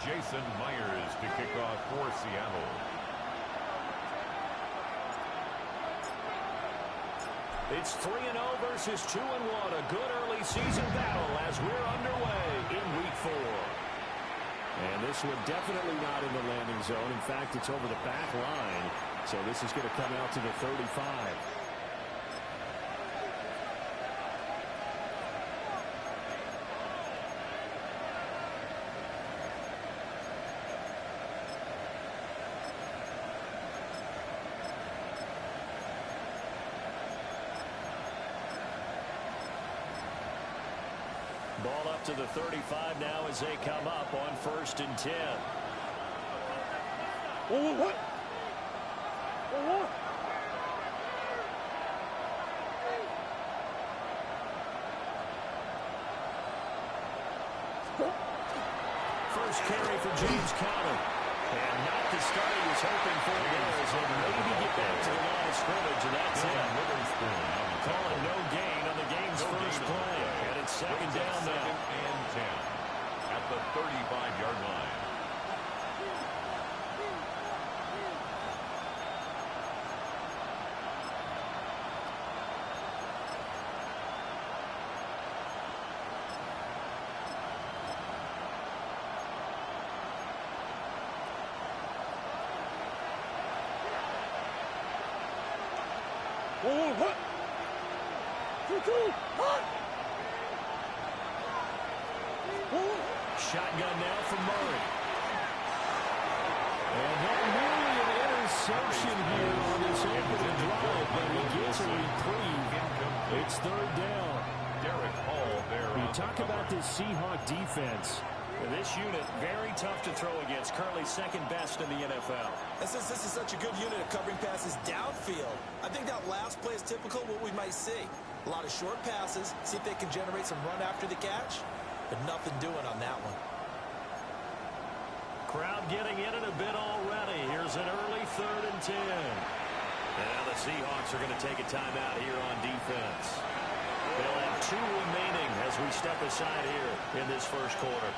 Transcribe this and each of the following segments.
Jason Myers to kick off for Seattle. It's 3-0 versus 2-1. A good early season battle as we're underway in Week 4. And this one definitely not in the landing zone. In fact, it's over the back line. So this is going to come out to the 35. Ball up to the 35 now as they come up on 1st and 10. What? First carry for James Conner. And not the start he was hoping for there as they maybe get back to the line of scrimmage, and that's it. Calling no gain on the game's first play. And it's 2nd down now. 2nd and 10 at the 35-yard line. What? Shotgun now for Murray. And that nearly an interception here on this opening drive, but he gets a reprieve. It's 3rd down. Derek Hall there. You talk about this Seahawk defense. This unit, very tough to throw against. Currently 2nd best in the NFL. And since this is such a good unit of covering passes downfield, I think that last play is typical of what we might see. A lot of short passes, see if they can generate some run after the catch, but nothing doing on that one. Crowd getting in it a bit already. Here's an early 3rd and 10. Now the Seahawks are going to take a timeout here on defense. They'll have 2 remaining as we step aside here in this first quarter.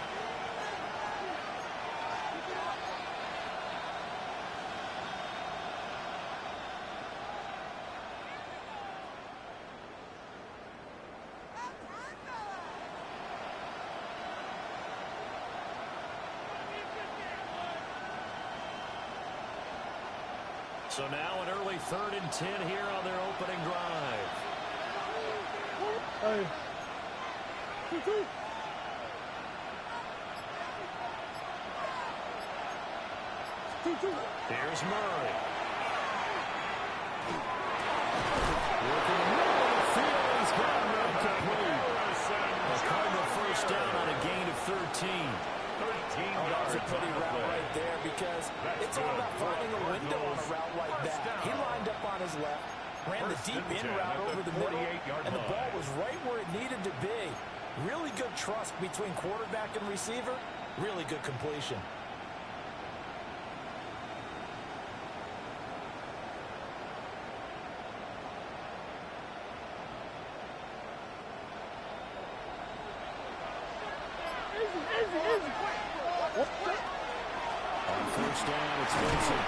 So now an early 3rd and 10 here on their opening drive. Here's Murray. Working the middle of the field. He's got him incomplete. A Cardinal first down on a gain of 13. That's a pretty route right there because it's all about finding a window on a route like that. He lined up on his left, ran the deep in route over the middle, and the ball was right where it needed to be. Really good trust between quarterback and receiver. Really good completion. On first down, it's Wilson.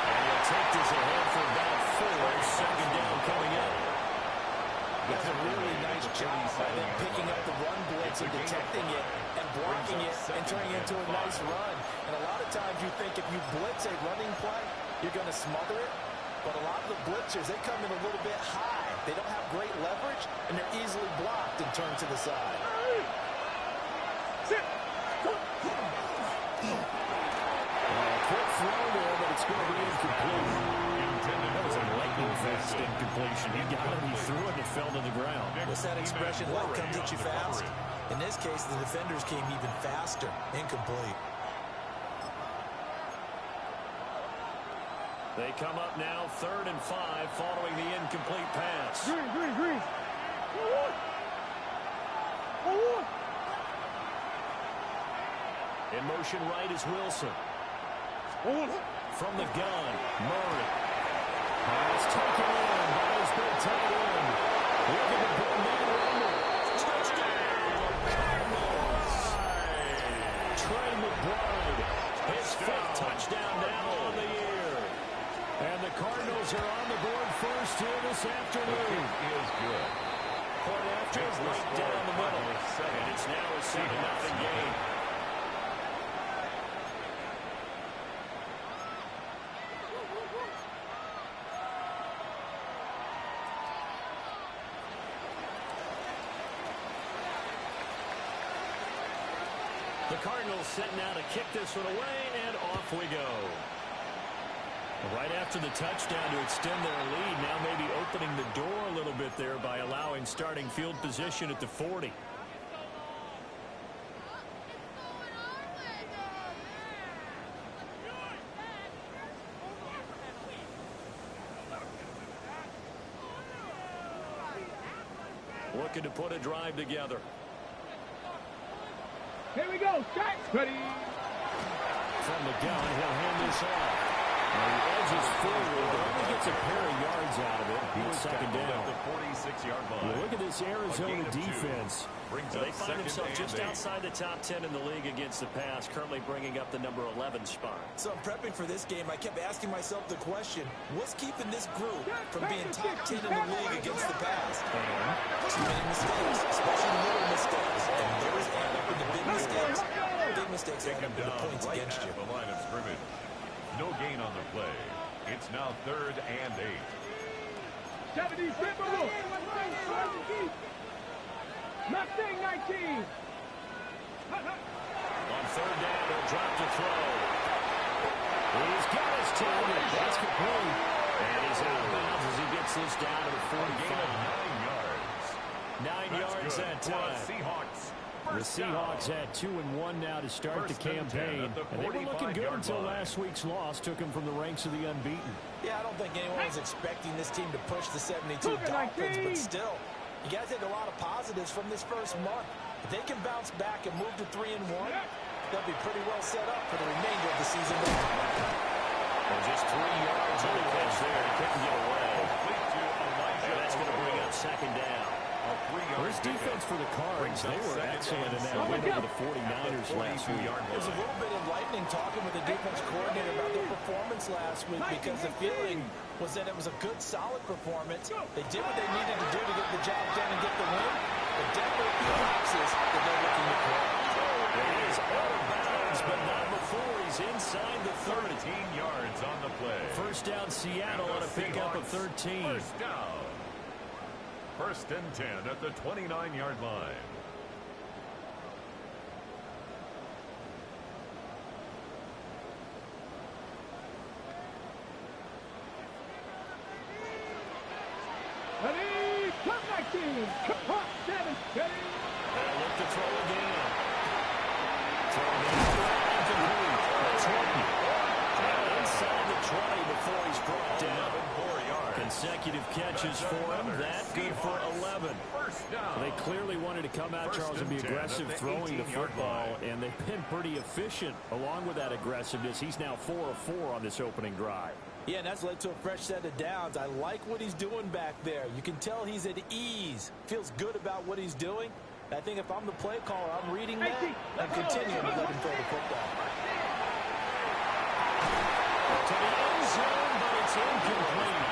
And he'll take this ahead for about 4. 2nd down coming in. That's a really nice job by them picking up the run blitz and detecting it and blocking it and turning it into a nice run. And a lot of times you think if you blitz a running play, you're going to smother it. But a lot of the blitzers, they come in a little bit high. They don't have great leverage, and they're easily blocked and turned to the side. Quick throw there, but it's going to be incomplete. That was a lightning-fast incompletion. He got it, he threw it, and it fell to the ground. What's that expression? Light comes at you fast. In this case, the defenders came even faster. Incomplete. They come up now 3rd and 5 following the incomplete pass. Green. In motion right is Wilson. From the gun, Murray. Pass taken in by his big tight end. Looking to put man under. Touchdown, Cardinals! Trey McBride Cardinals are on the board first here this afternoon. It is good. Point after is right down the middle. And it's now a 7-0 game. The Cardinals set now to kick this one away, and off we go. Right after the touchdown to extend their lead, now maybe opening the door a little bit there by allowing starting field position at the 40. Looking to put a drive together. Here we go. Start. Ready. From the gun, he'll hand this off. Now he edges forward, but only gets a pair of yards out of it. He's second down. The 46-yard line. Look at this Arizona defense. They find themselves just outside the top 10 in the league against the pass, currently bringing up the number 11 spot. So I'm prepping for this game. I kept asking myself the question, what's keeping this group from being top 10 in the league against the pass? Too many mistakes, especially little mistakes. And those add up into big mistakes. Big mistakes add up into points against you. The line of scrimmage. No gain on the play. It's now 3rd and 8. 70 Timberwolves. Mustang 19. On 3rd down, he'll drop to throw. He's got his target. That's complete. And he's out of bounds as he gets this down to the 45. 9 yards. 9 yards that time. Seahawks. The Seahawks had 2-1 now to start the campaign. And they were looking good until last week's loss took them from the ranks of the unbeaten. Yeah, I don't think anyone was expecting this team to push the 72 Dolphins, but still, you got to take a lot of positives from this first month. If they can bounce back and move to 3-1, they'll be pretty well set up for the remainder of the season. And just 3 yards on the catch there. He couldn't get away. And that's going to bring up second down. This defense for the Cards, they were excellent in that win over the 49ers last week. There's a little bit enlightening talking with the defense coordinator about their performance last week because the feeling was that it was a good, solid performance. They did what they needed to do to get the job done and get the win, but definitely a few lapses that they're looking to correct. He is out of bounds, but not before he's inside the 30. 13 yards on the play. First down, Seattle on a pickup of 13. First down. 1st and 10 at the 29-yard line. Ready. Come 19. Come on. 7. Ready. They'll look to throw again. Throw again. Incomplete. That's Horton. And inside the 20 before he's brought down. 4 yards. Consecutive catches for him. That good for 11. First down. They clearly wanted to come out, Charles, and be aggressive throwing the football, and they've been pretty efficient along with that aggressiveness. He's now 4 of 4 on this opening drive. Yeah, and that's led to a fresh set of downs. I like what he's doing back there. You can tell he's at ease. Feels good about what he's doing. I think if I'm the play caller, I'm reading that and continuing to let him throw the football. To the end zone, but it's incomplete.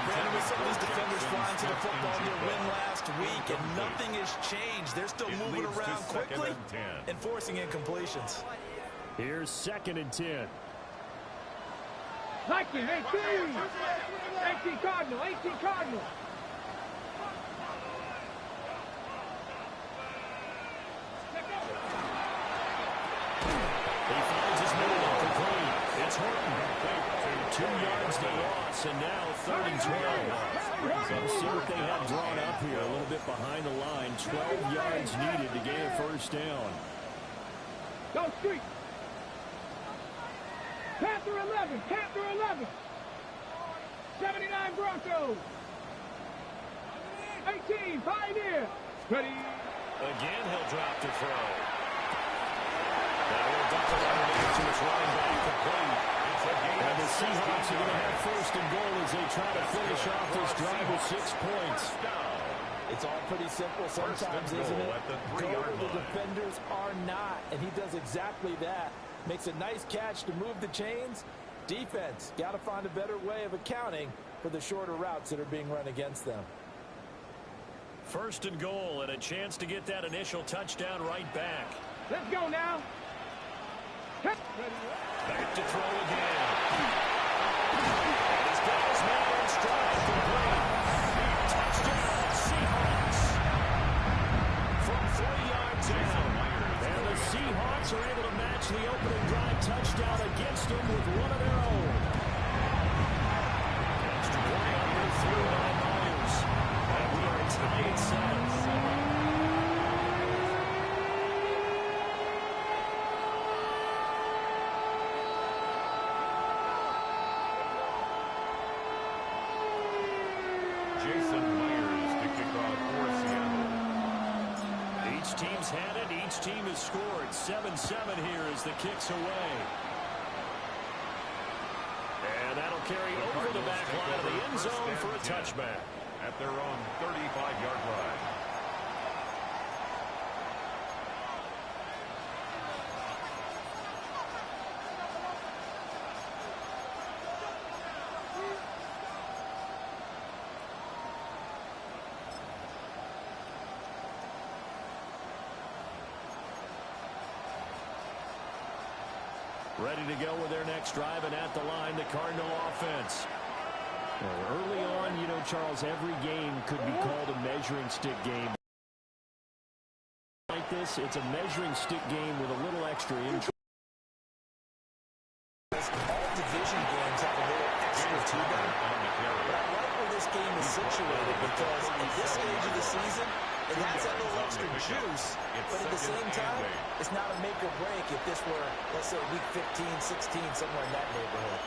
Brandon, with some of these defenders flying to the football in their win last week, and nothing has changed. They're still moving around quickly and forcing incompletions. Here's 2nd and 10. 19. 18. 18 Cardinal. 18 Cardinal. He finds his middle incomplete. It's Horton. 2 yards to loss, and now 3rd and 12. Let's see what they have drawn up here. A little bit behind the line. 12 yards needed to gain a first down. Go street. Panther 11. Panther 11. 79 Broncos. 18 Pioneer. Ready. Again, he'll drop to throw. That will dump it underneath to his running back complete. And the Seahawks are going to have 1st and goal as they try to finish off this drive with 6 points. It's all pretty simple sometimes, isn't it? Go where the defenders are not, and he does exactly that. Makes a nice catch to move the chains, Defense, got to find a better way of accounting for the shorter routes that are being run against them. First and goal, and a chance to get that initial touchdown right back. Let's go now. Back to throw again. He's got his man in stride, complete. Touchdown, Seahawks. From 3 yards out. And the Seahawks are able to match the opening drive touchdown against them with one of their own. Extra point under through by Myers. And we are tied at 7. Team's had it. Each team has scored. 7-7 here as the kick's away. And that'll carry over the back line of the end zone for a touchback. At their own 35-yard line. Ready to go with their next drive, and at the line, the Cardinal offense. Well, early on, you know, Charles, every game could be called a measuring stick game. Like this, it's a measuring stick game with a little extra intrigue. All division games have a little extra to them. But I like where this game is situated because at this stage of the season, it has that little extra juice, but at the same time, it's not a make or break if this were, let's say, week 15, 16, somewhere in that neighborhood.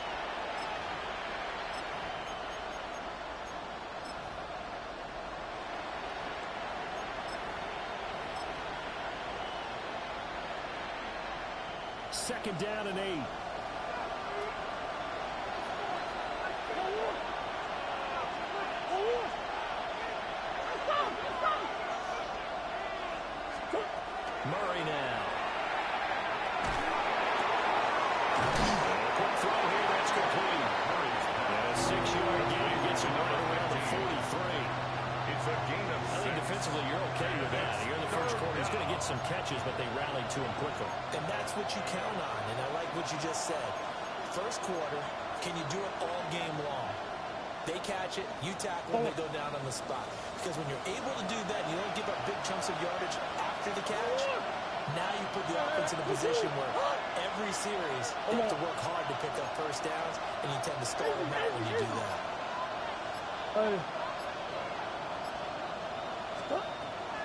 Second down and 8. Murray now. Quick throw here, that's complete. And a 6-yard gain gets him right around the 43. It's a gain of 6. I think defensively you're okay with that. Here in the first quarter, he's going to get some catches, but they rallied to him quickly. And that's what you count on, and I like what you just said. First quarter, can you do it all game long? They catch it, you tackle, and they go down on the spot. Because when you're able to do that, you don't give up big chunks of yardage after the catch. Now you put the offense in a position where every series you have to work hard to pick up first downs, and you tend to stall them out when you do that.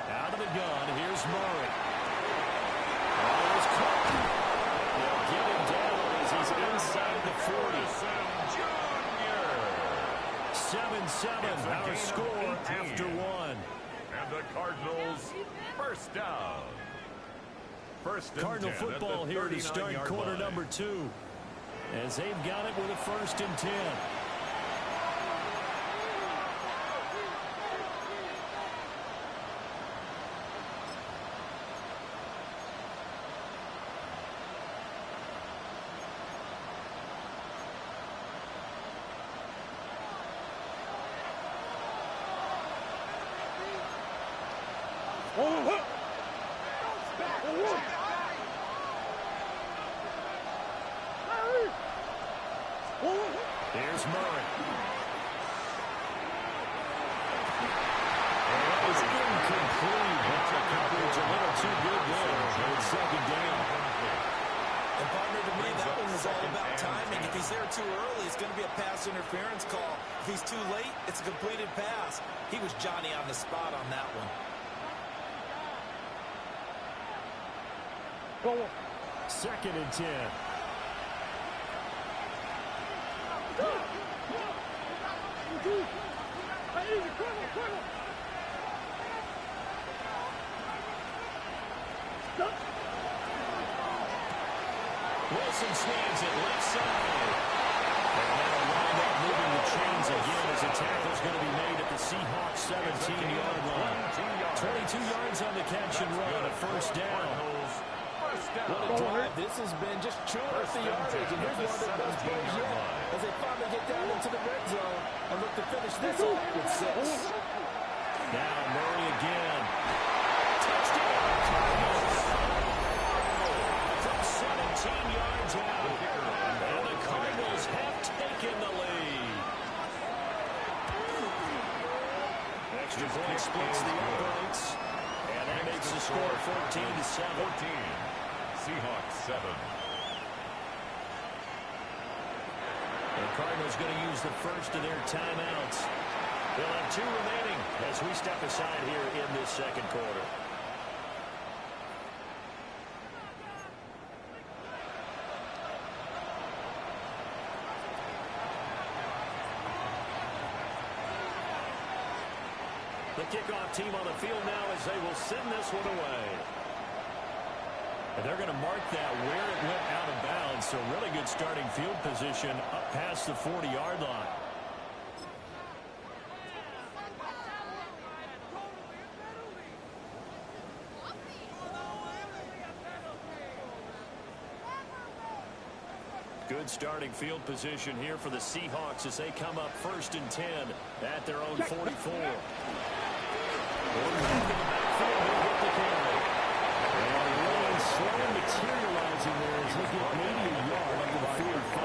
Out of the gun, here's Murray. Here's Cook. They'll get him down as he's inside the 40. 7-7, our score after 1. And the Cardinals first down. First and Cardinal 10 football here to start quarter number 2. As they've got it with a first and 10. Here's Murray. And that was incomplete. The coverage a little too good there. It's second down. And partner, to me, that one was all about timing. If he's there too early, it's going to be a pass interference call. If he's too late, it's a completed pass. He was Johnny on the spot on that one. Second and 10. Wilson snags it left side. And that'll wind up moving the chains again as a tackle's going to be made at the Seahawks 17-yard line. 22 yards on the catch and run, a first down. First What a drive this has been, just chewing up the yardage. And here's one of their best plays yet as they finally get down into the red zone and look to finish this off with 6. Now Murray again. Touchdown Cardinals. From 17 yards out. And the Cardinals have taken the lead. Extra point splits the uprights. And that makes the score 14-7. 14. Seahawks 7. The Cardinals going to use the first of their timeouts. They'll have 2 remaining as we step aside here in this second quarter. The kickoff team on the field now as they will send this one away. And they're going to mark that where it went out of bounds. So really good starting field position up past the 40-yard line. Good starting field position here for the Seahawks as they come up 1st and 10 at their own 44. Slow materializing there as he gets maybe a yard up to the 45.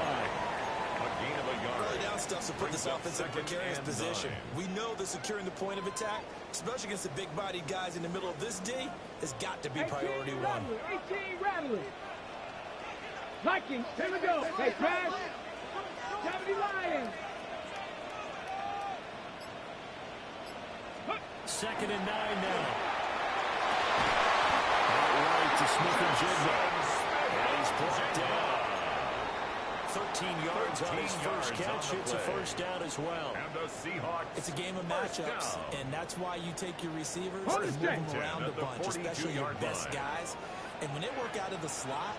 A gain of a yard. Early down stuff to put this offense in a precarious position. We know that securing the point of attack, especially against the big-bodied guys in the middle of this D, has got to be priority 1. 18 Rattler. Vikings, here we go. Hey, Crash. 70 Lions. 2nd and 9 now. Right to Smith-Njigba. And he's brought down. 13 yards on his first catch. It's a first down as well. And the Seahawks. It's a game of matchups, and that's why you take your receivers and move them around a bunch, especially your best guys. And when they work out of the slot,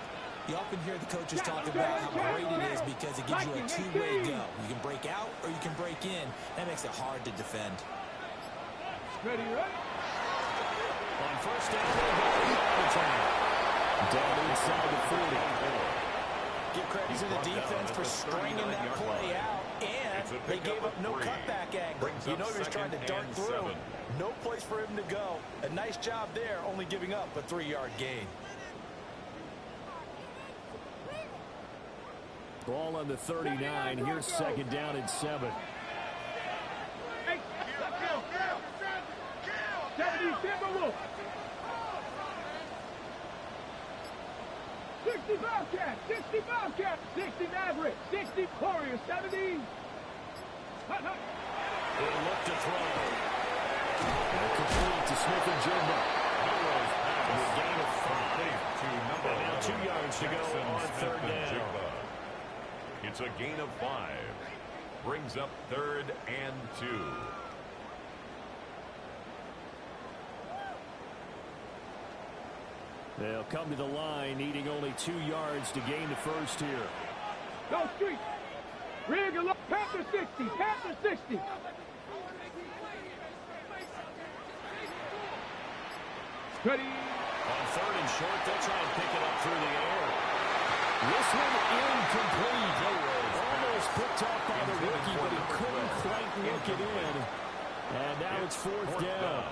you often hear the coaches talk about how great it is because it gives you a 2-way go. You can break out or you can break in. That makes it hard to defend. Ready, right? On first down, down inside the 40. Give credit to the defense for stringing that play out, and they gave up no cutback angle. You know he was trying to dart through. No place for him to go. A nice job there, only giving up a 3-yard gain. Ball on the 39. Here's 2nd down and 7. Hey, 70 Timberwolves. 60 Bobcats, 60 Bobcats, 60 Mavericks, 60 Warriors, 70. Hut, hut. He'll look to throw. And complete to Smith-Njigba. A gain of 5. And now 2 yards to go on 3rd down. It's a gain of 5. Brings up 3rd and 2. They'll come to the line, needing only 2 yards to gain the first here. Go street. Riggle up. Panther 60. Panther 60. Ready. On 3rd and short, they'll try and pick it up through the air. This one incomplete. Almost picked off by the rookie, but he couldn't quite work it in. And now it's 4th down.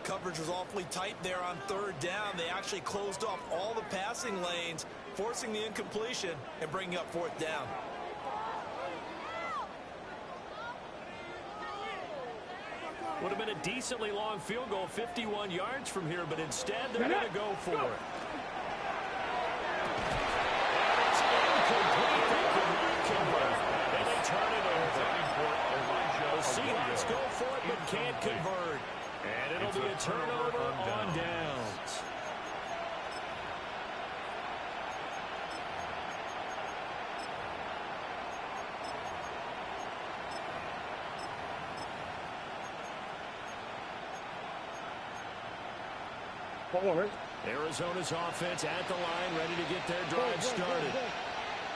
Coverage was awfully tight there on 3rd down. They actually closed off all the passing lanes, forcing the incompletion and bringing up 4th down. Would have been a decently long field goal, 51 yards from here, but instead they're going to go for it. And it's incomplete. They could not convert. And they turn it over. The Seahawks go for it, but can't convert. And it'll be a turnover on downs. Forward. Arizona's offense at the line, ready to get their drive started.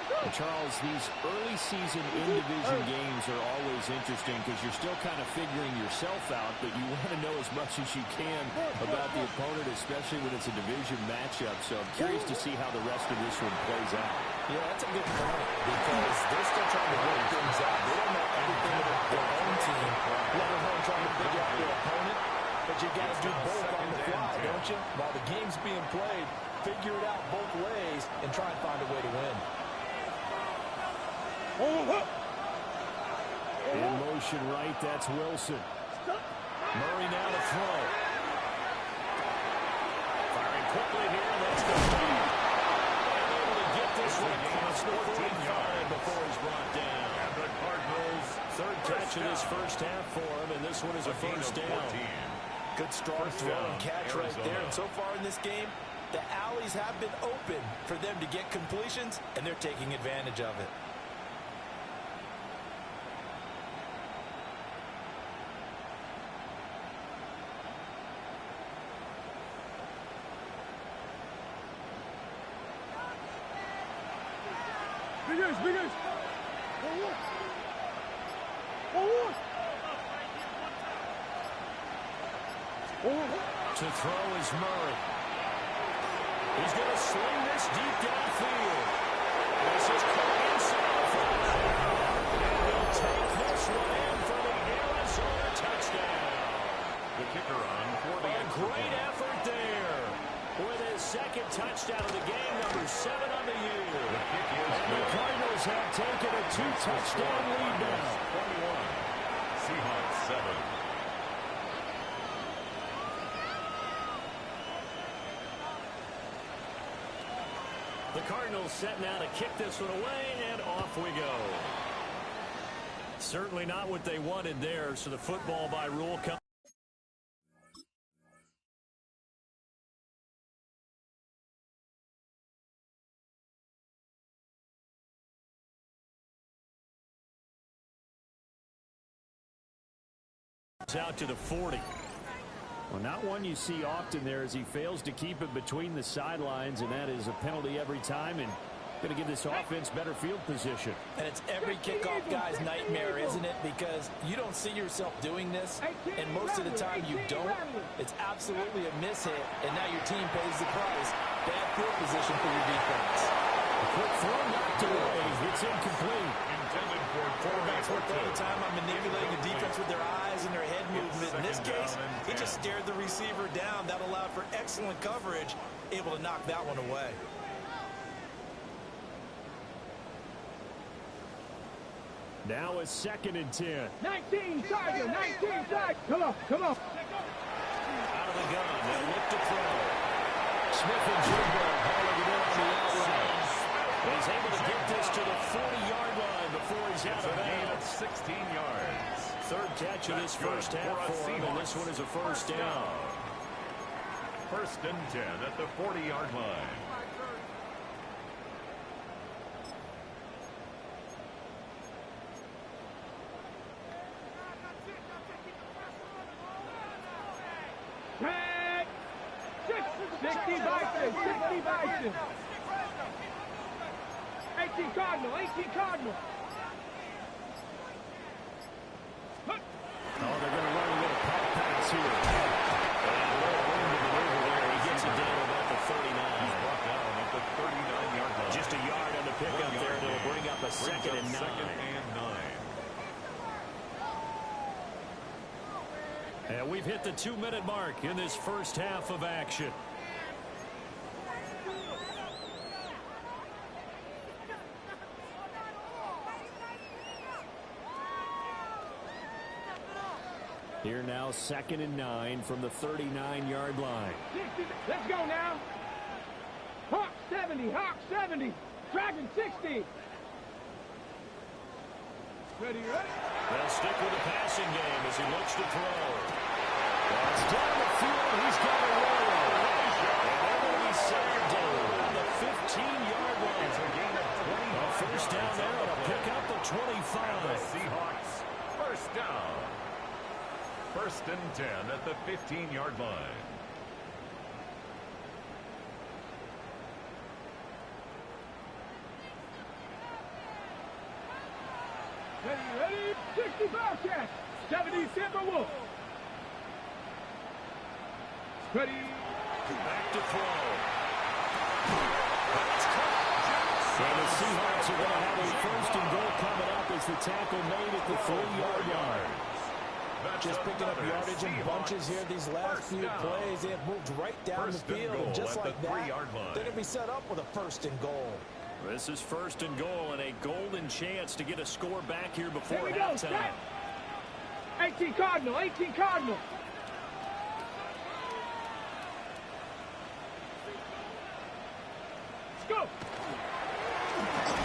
And Charles, these early season in-division games are always interesting because you're still kind of figuring yourself out, but you want to know as much as you can about the opponent, especially when it's a division matchup. So I'm curious to see how the rest of this one plays out. Yeah, that's a good point because they're still trying to work things out. They don't know everything about their own team, let alone trying to figure out their opponent. But you got to do both on the fly, don't you? While the game's being played, figure it out both ways and try and find a way to win. In motion right, that's Wilson. Murray now to throw. Firing quickly here, let's go. Able to get this one across the 45 before he's brought down. And the Cardinals, third catch of this first half for him, and this one is a first down. Good strong throw and catch right there. And so far in this game, the alleys have been open for them to get completions, and they're taking advantage of it. Bigers. To throw is Murray. He's going to sling this deep downfield. This is Cancer. And he'll take this one in for the Arizona touchdown. the kicker on for the great effort there. With his second touchdown of the game, number 7 on the year. And the Cardinals have taken a 2-touchdown lead now. 21. Seahawks 7. The Cardinals set now to kick this one away, and off we go. Certainly not what they wanted there, so the football by rule comes out to the 40. Well, not one you see often there as he fails to keep it between the sidelines, and that is a penalty every time, and going to give this offense better field position. And it's every kickoff guy's nightmare, isn't it? Because you don't see yourself doing this, and most of the time you don't. It's absolutely a mishit, and now your team pays the price. Bad field position for your defense. A quick throw knocked away. It's incomplete. Intended for Quarterbacks work all the time on manipulating the defense with their eyes and their head movement. In this case, he just stared the receiver down. That allowed for excellent coverage, able to knock that one away. Now a 2nd and 10. 19 Tiger, 19 Tiger. Come on. Out of the gun. They'll look to throw. Smith and Jigbo hauling it in on the outside. He's able to get this to the 40-yard line before he's out of bounds. 16 yards. Third catch of this first half for him, and this one is a first down. 1st and 10 at the 40-yard line. Tag. 60 Bison. 18 Cardinal. Oh, they're going to run a little pop pass here. And a little room to maneuver there. He gets it down about the 39. He's brought down at the 39-yard line. Just a yard on the pickup there, and it'll bring up a 2nd and 9. 2nd and 9. And we've hit the 2-minute mark in this first half of action. Here now, 2nd and 9 from the 39-yard line. 60. Let's go now. Hawk 70. Dragon 60. Ready? They'll stick with the passing game as he looks to throw. That's down the field. He's got a roll. And they're going to be centered down on the 15-yard line. It's a gain of 20. A first down there to pick up the 25. The Seahawks first down. 1st and 10 at the 15-yard line. Bobcats. 70 Timberwolves. Ready. Back to throw. And the Seahawks are going to have a first and goal coming up as the tackle made at the 3-yard line. Just picking up yardage in bunches here these last few plays. They have moved right down the field. And just like that, they're going to be set up with a first and goal. This is first and goal and a golden chance to get a score back here before Here we halftime. Go. 18 Cardinal. 18 Cardinal. Let's go.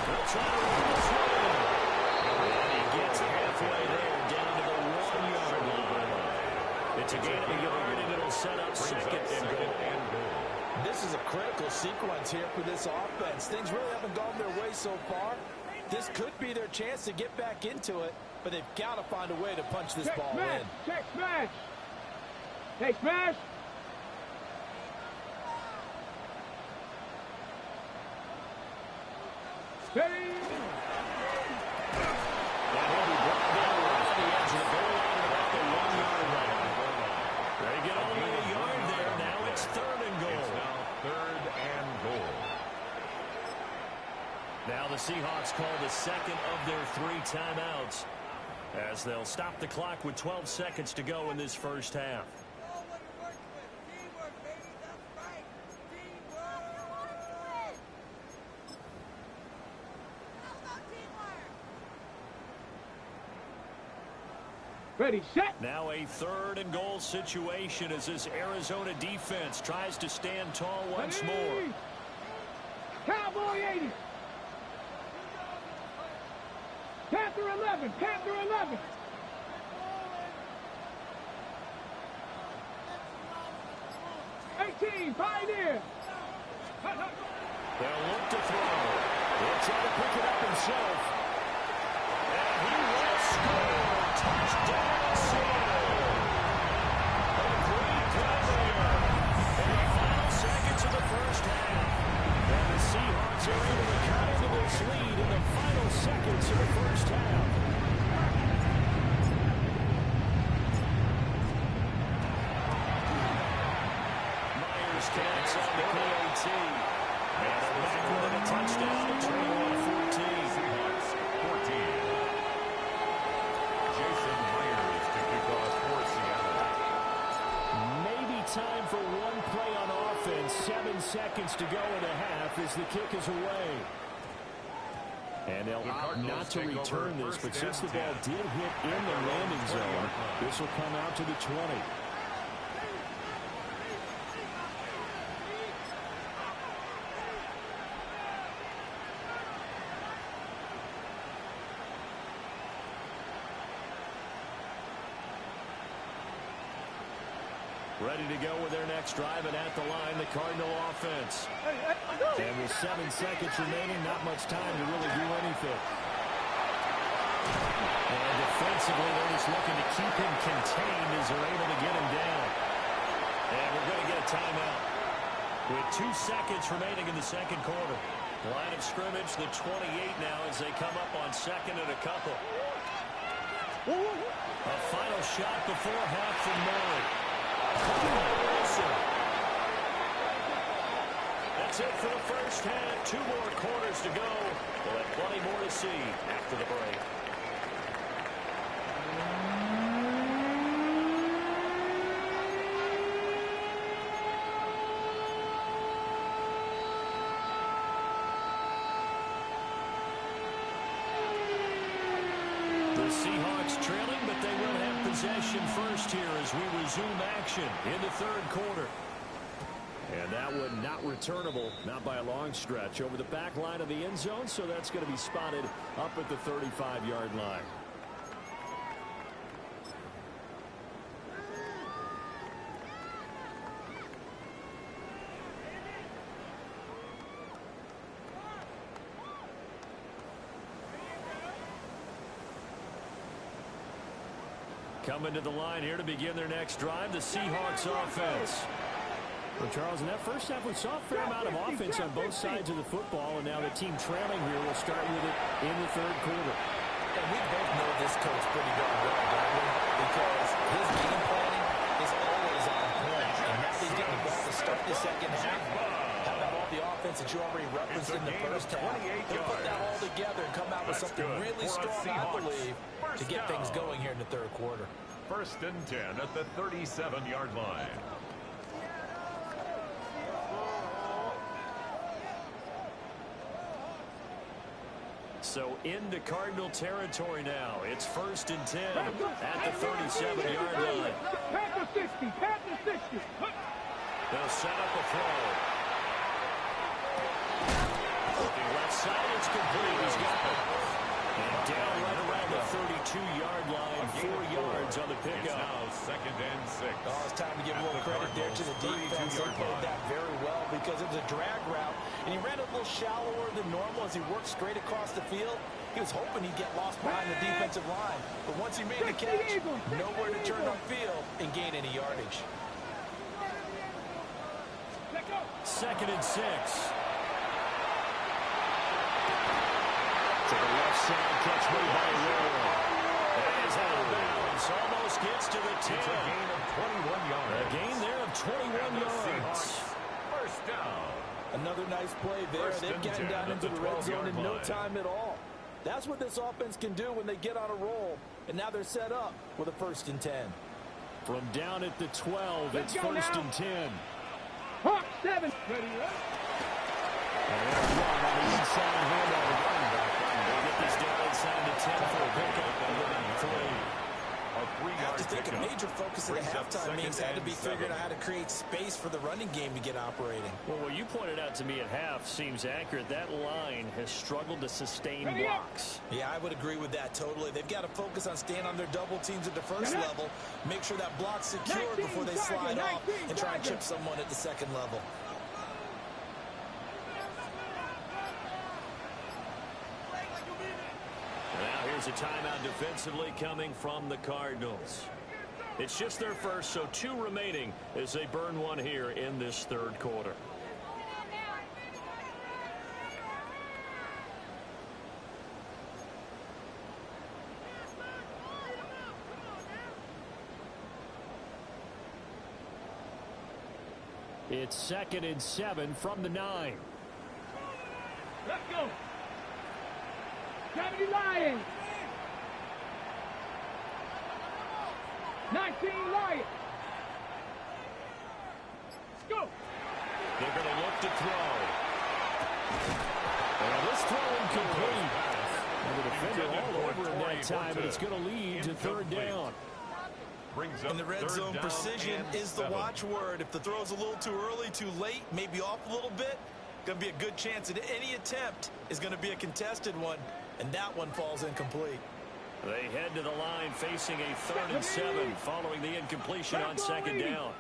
They'll try to run this one. And he gets halfway there, down to the 1-yard line. It's a gain of a yard, and it'll set up second and goal. This is a critical sequence here for this offense. Things really haven't gone their way so far. This could be their chance to get back into it, but they've got to find a way to punch this ball in. Check smash. Hey, smash. Steady. That will be brought down right on the edge of the goal line about the 1-yard line. They get only a yard there. Now it's third and goal. It's now third and goal. Now the Seahawks call the second of their 3 timeouts as they'll stop the clock with 12 seconds to go in this first half. Ready, set. Now a third and goal situation as this Arizona defense tries to stand tall once more. Cowboy 80. Panther 11. Panther 11. Pioneer. They'll look to throw. He'll try to pick it up himself. And he will score. Touchdown, Seattle. A great play there. In the final seconds of the first half. And the Seahawks are able to cut into this lead in the final seconds of the first half. Myers connects on the PAT. And they're back with a touchdown to 21-14. Seahawks 14. Jason Myers to kick off for Seattle. Maybe time for one play on offense. 7 seconds to go in the half as the kick is away. And they'll opt not to return this, but since the ball did hit in the landing zone, this will come out to the 20. Ready to go with their next drive, and at the line, the Cardinal offense. And with 7 seconds remaining, not much time to really do anything. And defensively, they're just looking to keep him contained as they're able to get him down. And we're going to get a timeout. With 2 seconds remaining in the second quarter. Line of scrimmage, the 28 now as they come up on second and a couple. A final shot before half from Murray. That's it for the first half. 2 more quarters to go. We'll have plenty more to see after the break. The Seahawks trailing, but they will have possession first here as we resume action in the third quarter. And that one not returnable, not by a long stretch, over the back line of the end zone, so that's going to be spotted up at the 35-yard line. Coming to the line here to begin their next drive, the Seahawks offense. Well, Charles, in that first half, we saw a fair amount of offense on both sides of the football, and now the team trailing here will start with it in the third quarter. And we both know this coach pretty darn well, don't we? Because his game planning is always on point. And now he's getting the ball to start the second half. How about all the offense that you already referenced in the first half? He'll put that all together and come out with something really strong, I believe, to get things going here in the third quarter. 1st and 10 at the 37-yard line. So into Cardinal territory now. It's 1st and 10 at the 37-yard line. Panther 60, Panther 60. They'll set up a throw. Looking left side, it's complete. He's got it. And down right around the 32-yard line, 4 yards on the pickup. It's now 2nd and 6. Oh, it's time to give a little credit there to the defense. They played that very well because it was a drag route, and he ran a little shallower than normal as he worked straight across the field. He was hoping he'd get lost behind the defensive line, but once he made the catch, nowhere to turn upfield and gain any yardage. 2nd and 6. To the left side, catch made by Rowe. That is out of bounds. Almost gets to the 10. It's a gain of 21 yards. A gain there of 21 yards. First down. Another nice play there. They've gotten down into the red zone in no time at all. That's what this offense can do when they get on a roll. And now they're set up with a 1st and 10. From down at the 12, it's 1st and 10. Hawk 7. Ready, And there's one on the inside handoff. They'll get this down inside the 10 for a pickup of 3. I have to think a major focus of the halftime means had to be figuring out how to create space for the running game to get operating. Well, what you pointed out to me at half seems accurate. That line has struggled to sustain blocks. Yeah, I would agree with that totally. They've got to focus on staying on their double teams at the first level, make sure that block's secured before they slide off and try and chip someone at the second level. Now here's a timeout defensively coming from the Cardinals. It's just their first, so 2 remaining as they burn one here in this third quarter. It's 2nd and 7 from the 9. Let's go. 70 Lions. 19 Lions. Let's go. They're going to look to throw. And this throw incomplete. And the defender all over in that time, but it's going to lead to 3rd down. In the red zone, precision is the watchword. If the throw's a little too early, too late, maybe off a little bit, going to be a good chance that any attempt is going to be a contested one, and that one falls incomplete. They head to the line facing a 3rd and 7 following the incompletion on 2nd down.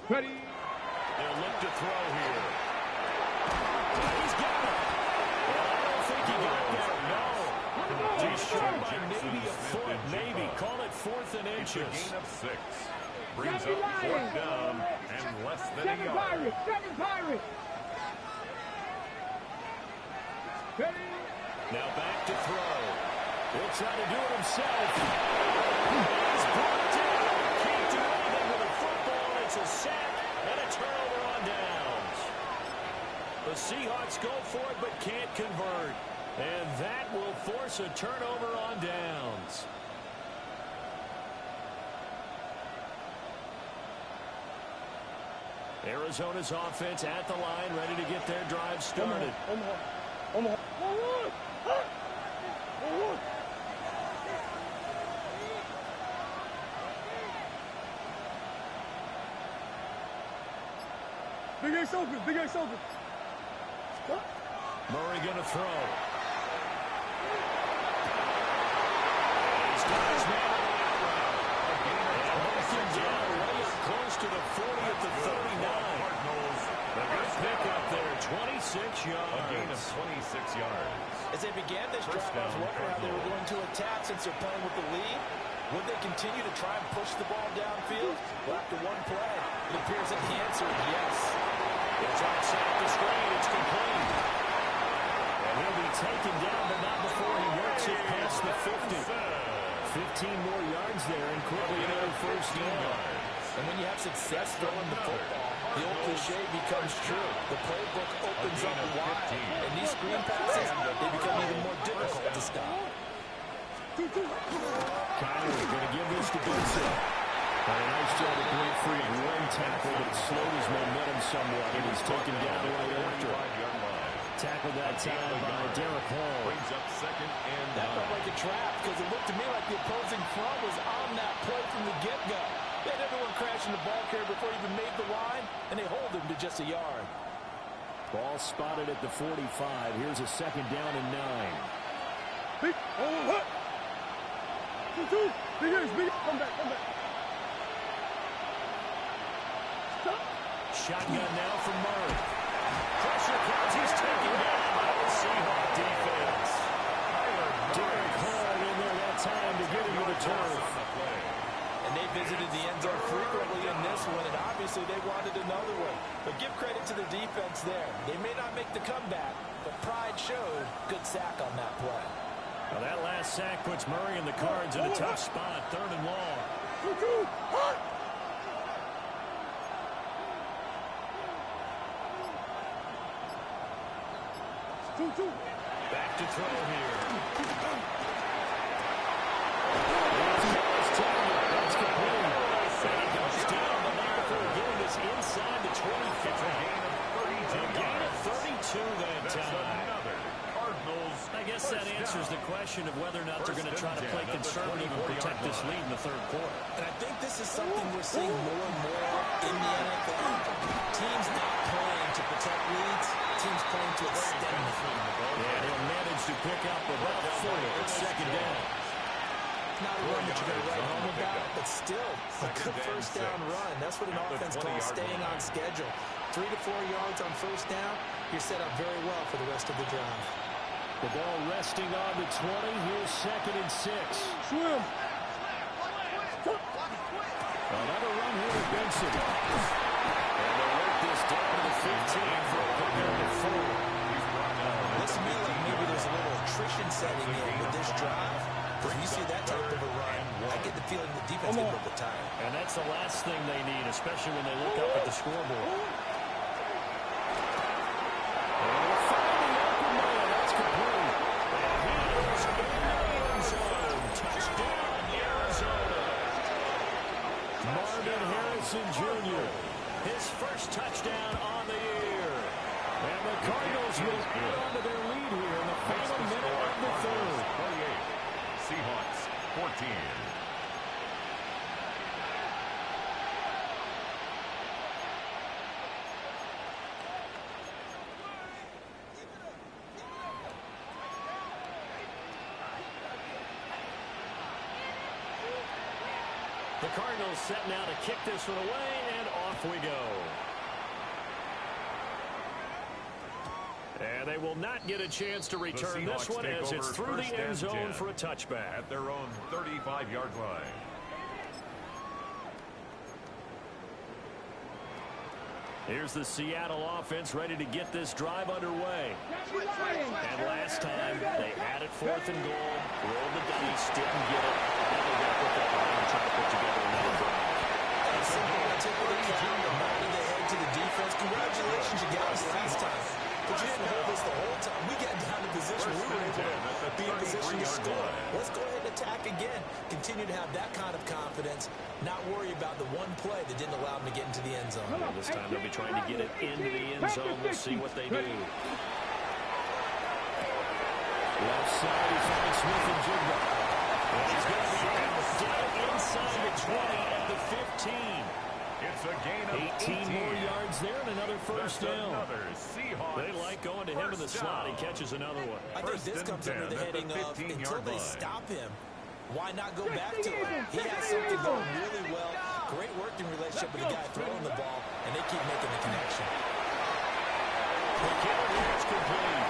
Ready. They'll look to throw here. He's got it. Well, I don't think he got there. No. He's short by maybe a foot, maybe. Call it 4th and inches. It's a gain of 6. Brings up 4th down and less than a yard. Pirates, 7 Pirates. Ready. Now back to throw. He'll try to do it himself. He's brought down. Can't do anything with a football. It's a sack and a turnover on downs. The Seahawks go for it but can't convert. And that will force a turnover on downs. Arizona's offense at the line, ready to get their drive started. Big X open, Big X open. Murray gonna throw. He's got his man on the outright. And Wilson down way up close to the 40 at the 39. A good pickup there, 26 yards. A gain of 26 yards. As they began this drive, I was wondering how they were going to attack since they're playing with the lead. Would they continue to try and push the ball downfield? Well, after one play, it appears that the answer is yes. It's outside the screen. It's complete. And he'll be taken down, but not before he works it past the 50. 15 more yards there, and quickly another first down. And when you have success throwing the football, the old cliche becomes true. The playbook opens up wide, and these screen passes, they become even more difficult to stop. Kyler going to give this to Benson. And a nice job to break free of one tackle, but it slowed his momentum somewhat, and he's taken down right after. Tackled that time by Derek Hall. Brings up second and that felt like a trap, because it looked to me like the opposing front was on that play from the get-go. They had everyone crashing the ball carrier before he even made the line, and they hold him to just a yard. Ball spotted at the 45. Here's a second down and 9. Come back. Shotgun now from Murray. Pressure comes. He's taken down by the Seahawk defense. Derek Hall in there that time to get him to the turf. And they visited the end zone frequently in this one, and obviously they wanted another one. But give credit to the defense there. They may not make the comeback, but pride showed. Good sack on that play. Now that last sack puts Murray and the Cards in a tough spot, 3rd and long. Back to throw here. That's complete. And he goes down the marker, getting this inside the 25. A gain of 32 that time. I guess that answers the question of whether or not they're going to try to play conservative and protect this lead in the 3rd quarter. And I think this is something we're seeing more and more in the NFL. Teams not playing to protect leads, teams playing to extend them. And he'll manage to pick up about 4 at second down. Not a run that you're going to write home about, but still a good first down run. That's what an offense calls staying on schedule. 3 to 4 yards on first down, you're set up very well for the rest of the drive. The ball resting on the 20. Here's 2nd and 6. Swim. Another run here with Benson. And they'll work this down to the 15 for a pickup of 4. Looks to me like maybe there's a little attrition setting in with this drive. When you see that type of a run, I get the feeling the defense is a little bit tired. And that's the last thing they need, especially when they look up at the scoreboard. Jr. His first touchdown on the year. And the Cardinals will add on to their lead here in the final minute of the 3rd. 28. Seahawks 14. The Cardinals set now to kick this one away, and off we go. And they will not get a chance to return this one as it's through the end zone for a touchback. At their own 35-yard line. Here's the Seattle offense ready to get this drive underway. And last time, they had it 4th and goal, rolled the dice, didn't get it. Now they're going to put that behind and try to put together another drive. That's simple. I take the count, mounted ahead to the defense. Congratulations, you got us last time. But you didn't hold us the whole time. We got down to position. We were able to be in position to score. Let's go ahead and attack again. Continue to have that kind of confidence. Not worry about the one play that didn't allow them to get into the end zone. Well, this time they'll be trying to get it into the end zone. We'll see what they do. Left side, he finds Smith and Jigba. And he's going to be down inside the 20 at the 15. It's a gain of 18 more yards there and another first down. They like going to him in the slot. He catches another one. I think this comes under the heading of until they stop him, why not go back to him? He has something going really well. Great working relationship with the guy throwing the ball, and they keep making the connection. It's complete.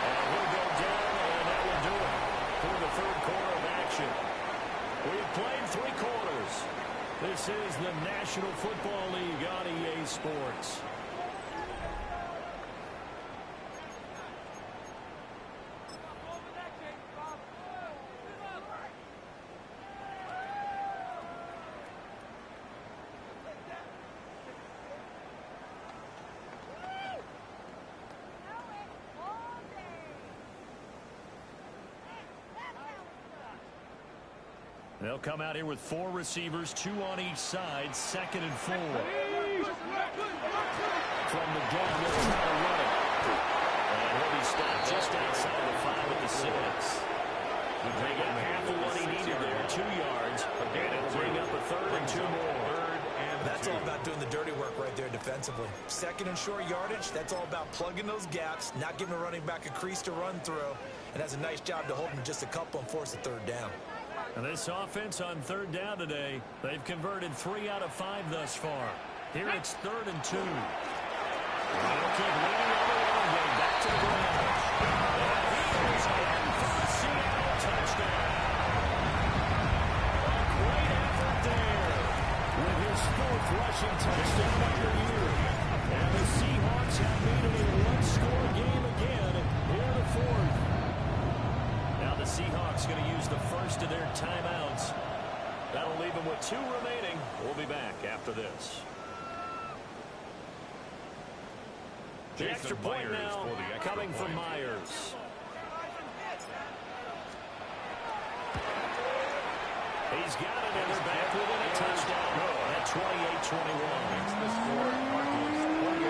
And he'll go down, and that will do it for the 3rd quarter of action. We've played 3 quarters. This is the National Football League on EA Sports. They'll come out here with 4 receivers, 2 on each side, 2nd and 4. From the gun, they'll try to run it. And he'll be stopped just outside the 5 at the 6. They got half of what he needed there, 2 yards. And it'll bring up a 3rd and 2 more. That's all about doing the dirty work right there defensively. 2nd and short yardage, that's all about plugging those gaps, not giving a running back a crease to run through, and has a nice job to hold him just a couple and force a 3rd down. And this offense on 3rd down today, they've converted 3 out of 5 thus far. Here it's 3rd and 2. They'll keep leaning on the run game, back to the ground. And he is in for a Seattle touchdown. A great effort there with his 4th rushing touchdown of the year. And the Seahawks have made it a 1-score game again here in the 4th. Now the Seahawks going to use the first of their timeouts. That'll leave them with 2 remaining. We'll be back after this. The extra point now coming from Myers. He's got it, and they're back within a touchdown at 28-21. Makes the score Cardinals 28,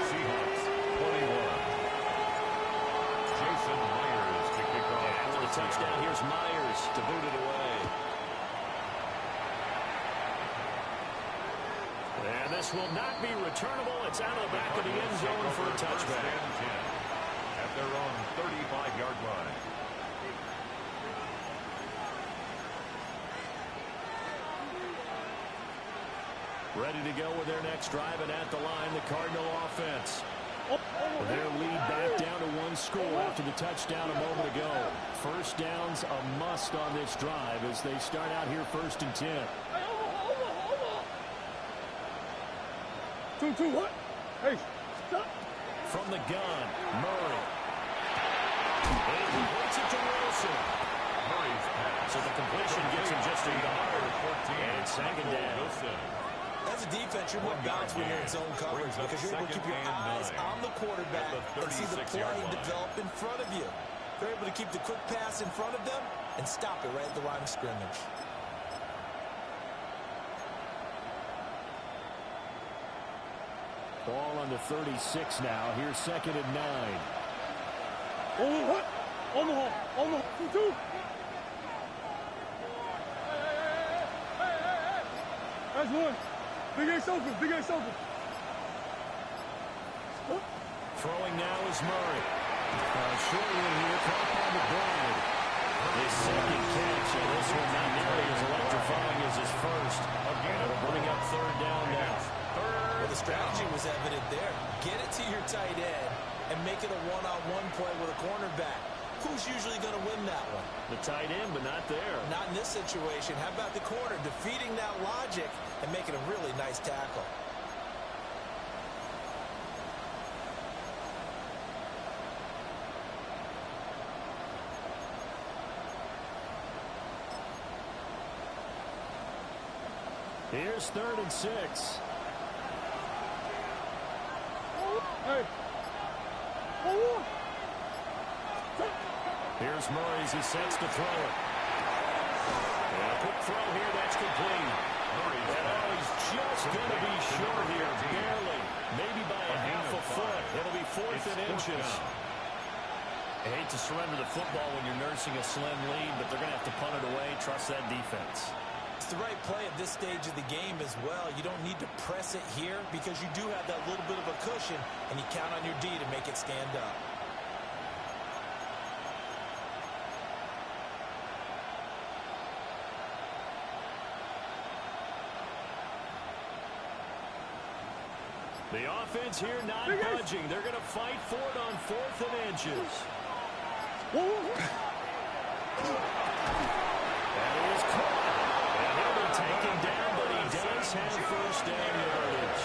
Seahawks 21. Jason Myers to kick off. After the touchdown, here's Myers to boot it away. And this will not be returnable. It's out of the back of the end zone for a touchback. At their own 35-yard line. Ready to go with their next drive, and at the line, the Cardinal offense. Their lead back down to 1 score after the touchdown a moment ago. First down's a must on this drive as they start out here 1st and 10. 2-2, what? Hey, stop. From the gun, Murray. And he completes it to Wilson. Murray's pass. So the completion gets him just a yard. And it's 2nd down. As a defense, you're more balanced when you're in zone coverage because you're able to keep your eyes on the quarterback and see the play develop in front of you. They're able to keep the quick pass in front of them and stop it right at the line of scrimmage. Ball on the 36 now. Here's 2nd and 9. Oh, what? On the hole. On the hole. 2-2. Hey. That's 1. Big Ace open. Big Ace open. Throwing now is Murray. Short one here, caught by McBride. His 2nd catch, and this one not nearly as electrifying as his first. Again, it'll bring up 3rd down now. Well, the strategy was evident there. Get it to your tight end and make it a one-on-one play with a cornerback. Who's usually going to win that one? The tight end, but not there. Not in this situation. How about the corner defeating that logic and making a really nice tackle? Here's 3rd and 6. Hey. Here's Murray as he sets to throw it. And a quick throw here, that's complete. He's just going to be short here, barely. Maybe by a half a foot. It'll be 4th and inches. I hate to surrender the football when you're nursing a slim lead, but they're going to have to punt it away. Trust that defense. It's the right play at this stage of the game as well. You don't need to press it here because you do have that little bit of a cushion, and you count on your D to make it stand up. The offense here not budging. They're going to fight for it on 4th and inches. That is caught. him down, but he does have first down yardage.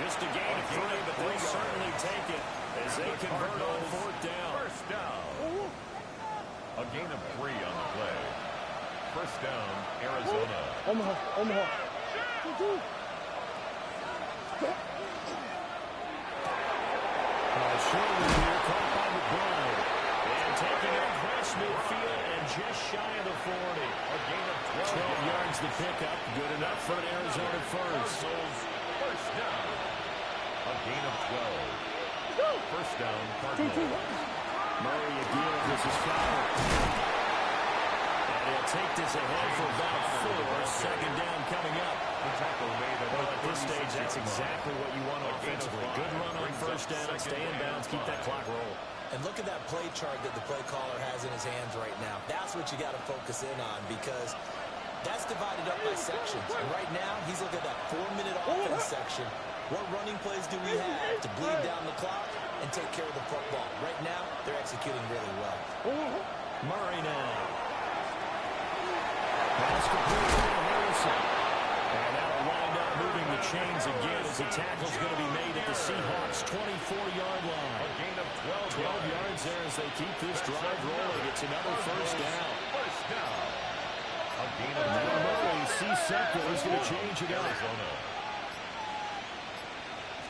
Just a gain of 3, but they'll certainly take it as they convert on fourth down. First down. A gain of 3 on the play. First down, Arizona. Omaha. Short here, caught by McBride. And taking it across midfield and just shy of the 40. A gain of 12 yards to pick up. Good enough for an Arizona first. First down. A gain of 12. First down, Cardinals. Murray again. This is foul. And he'll take this ahead for about 4. Second down coming up. Well, at this stage, that's exactly what you want offensively. Good run on first down. Stay in bounds. Keep that clock rolling. And look at that play chart that the play caller has in his hands right now. That's what you got to focus in on because that's divided up by sections. And right now, he's looking at that 4-minute offense section. What running plays do we have to bleed down the clock and take care of the football? Right now, they're executing really well. Murray now. Pass complete to Harrison. And that'll wind up moving the chains again as the tackle's going to be made at the Seahawks' 24-yard line. A gain of 12 yards there as they keep this drive rolling. It's another first down. First down. A gain of Now Murray sees something. He's going to change it up.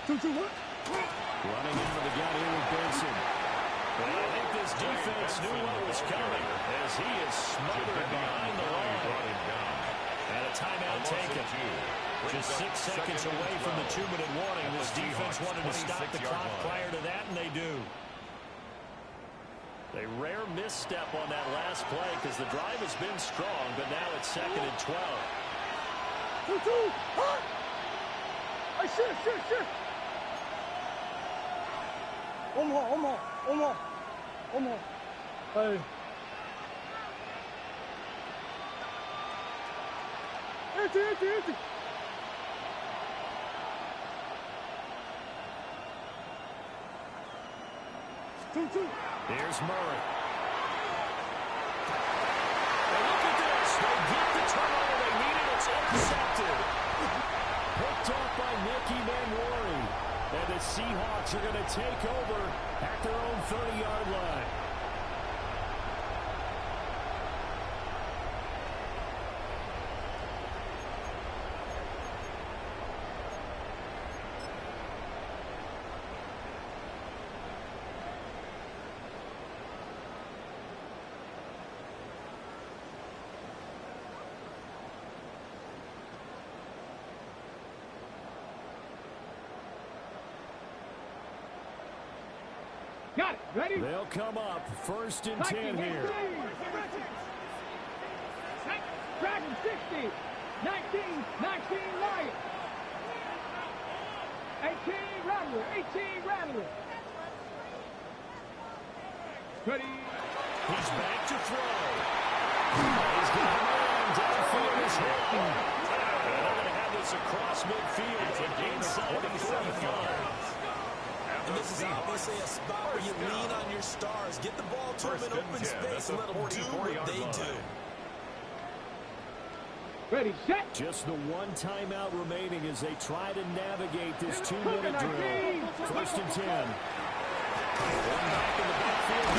Running out of the gun here with Benson. Well, I think this defense knew what was coming as he is smothered behind the line. And a timeout taken. Just 6 seconds away from the 2-minute warning. This defense wanted to stop the clock prior to that, and they do. A rare misstep on that last play because the drive has been strong, but now it's 2nd and 12. Shift. Omaha. Hey. Empty. Here's Murray. And look at this. They get the turnover they needed. It's intercepted. Picked off by Nicky Manwari. And the Seahawks are going to take over at their own 30-yard line. Got it. Ready? They'll come up 1st and 10 here. Dragon 60. 19 Lions. 18 Rattler. Ready? He's back to throw. He's got a man downfield. He's hitting. And they're going to have this across midfield inside the 35. And this is obviously a spot where you lean on your stars. Get the ball to them in open space and let them do what they do. Ready, set. Just the one timeout remaining as they try to navigate this 2-minute drill. 1st and 10. One back in the backfield.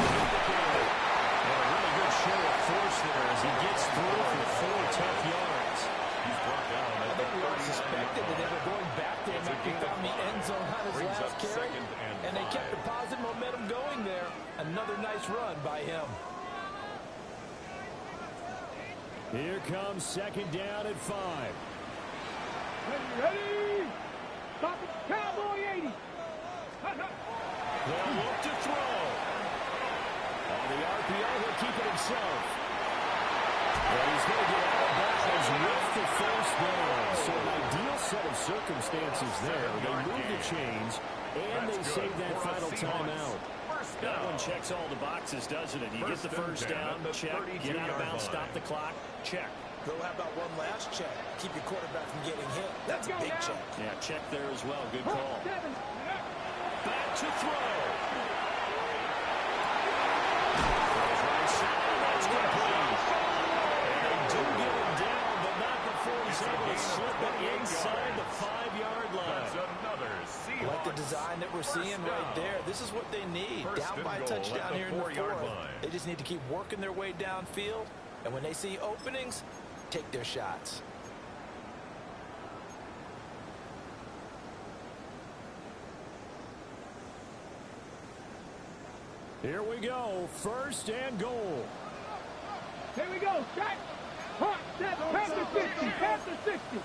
And a really good show of force there as he gets through for 4 tough yards. He's brought down. I think we all suspected that they were going back to him after he found the end zone on his last carry. And they kept the positive momentum going there. Another nice run by him. Here comes 2nd down at 5. Ready? Stop it. Cowboy 80. They'll look to throw. On the RPO, he'll keep it himself. And he's going to get out of bounds with the first down. So an ideal set of circumstances there. They move the chains, and they save that final timeout. That one checks all the boxes, doesn't it? You get the first down, check. Get out of bounds, stop the clock, check. Go, how about one last check? Keep your quarterback from getting hit. That's a big check. Yeah, check there as well. Good call. Back to throw. That's complete. And they do get him down, but not before he's He's able to slip it inside the 5-yard line. That's another Seahawks. Like the design that we're seeing right there. This is what they need. Down by a touchdown here in the 4th. They just need to keep working their way downfield. And when they see openings, take their shots. Here we go. 1st and goal. Here we go. Shot. Hot. Set. Panther 50. Panther 60.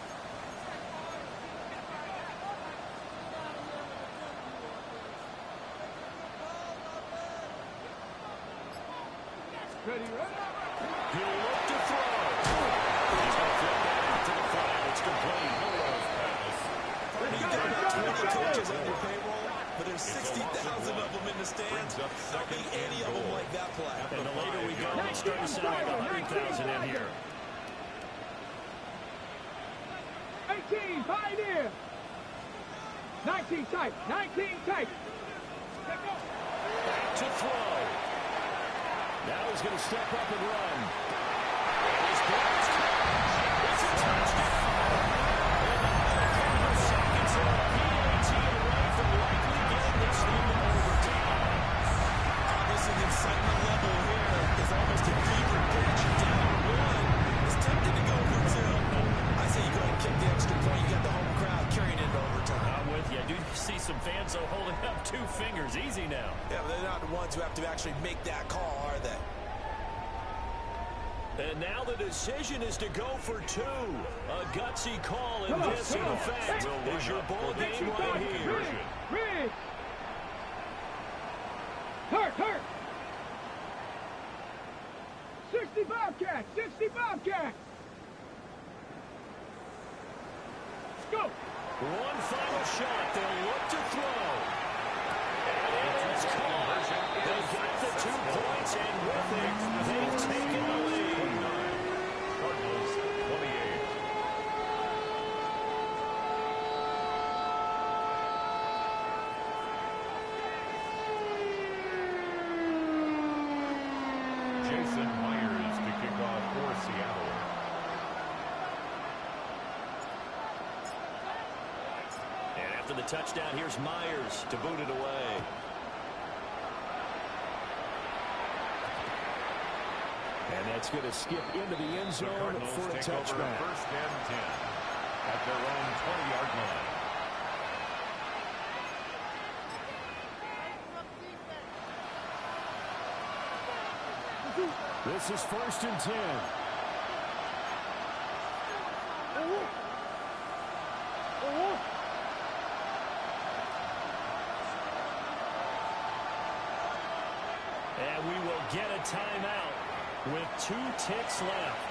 Ready, ready. He'll look to throw. He's going to flip that out to the flat. It's complete. You got about 20 coaches on your payroll, but there's 60,000 of them in the stands. I don't think any of them like that play. And the later we go, it's starting to sound like 100,000 in here. 18, pioneer. 19 tight. 19 tight. Back to throw. Now he's going to step up and run. He's blitzed. It's a touchdown. Seconds and a PAT away from likely getting this thing to overtime. Obviously, the excitement level here is almost a fever pitch. Down 1. It's tempting to go for 2. I say you go ahead and kick the extra point. You got the home crowd carrying it into overtime. I'm with you. I do see some fans, though, holding up 2 fingers. Easy now. Yeah, but they're not the ones who have to actually make that call, are they? And now the decision is to go for 2. A gutsy call, and this, in effect, is your ball game right here. Ridge. Hurt. 60 Bobcat. 60 Bobcat. Let's go. One final shot. They'll look to throw. And it is caught. They got the 2 points, and with it, they've taken the lead. Cardinals 28. Jason Myers to kick off for Seattle. And after the touchdown, here's Myers to boot it away. And that's going to skip into the end zone for a touchback. 1st and 10 at their own 20-yard line. This is 1st and 10. And we will get a timeout with 2 ticks left.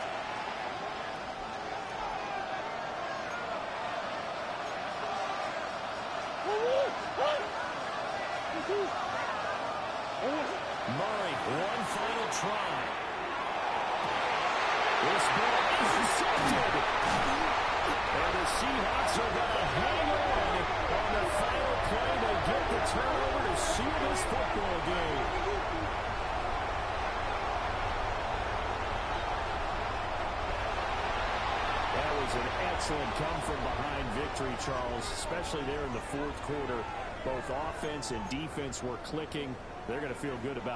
Murray, one final try. This ball is intercepted. And the Seahawks are going to hang on the final play to get the turnover to seal this football game. That was an excellent come-from-behind victory, Charles, especially there in the 4th quarter. Both offense and defense were clicking. They're going to feel good about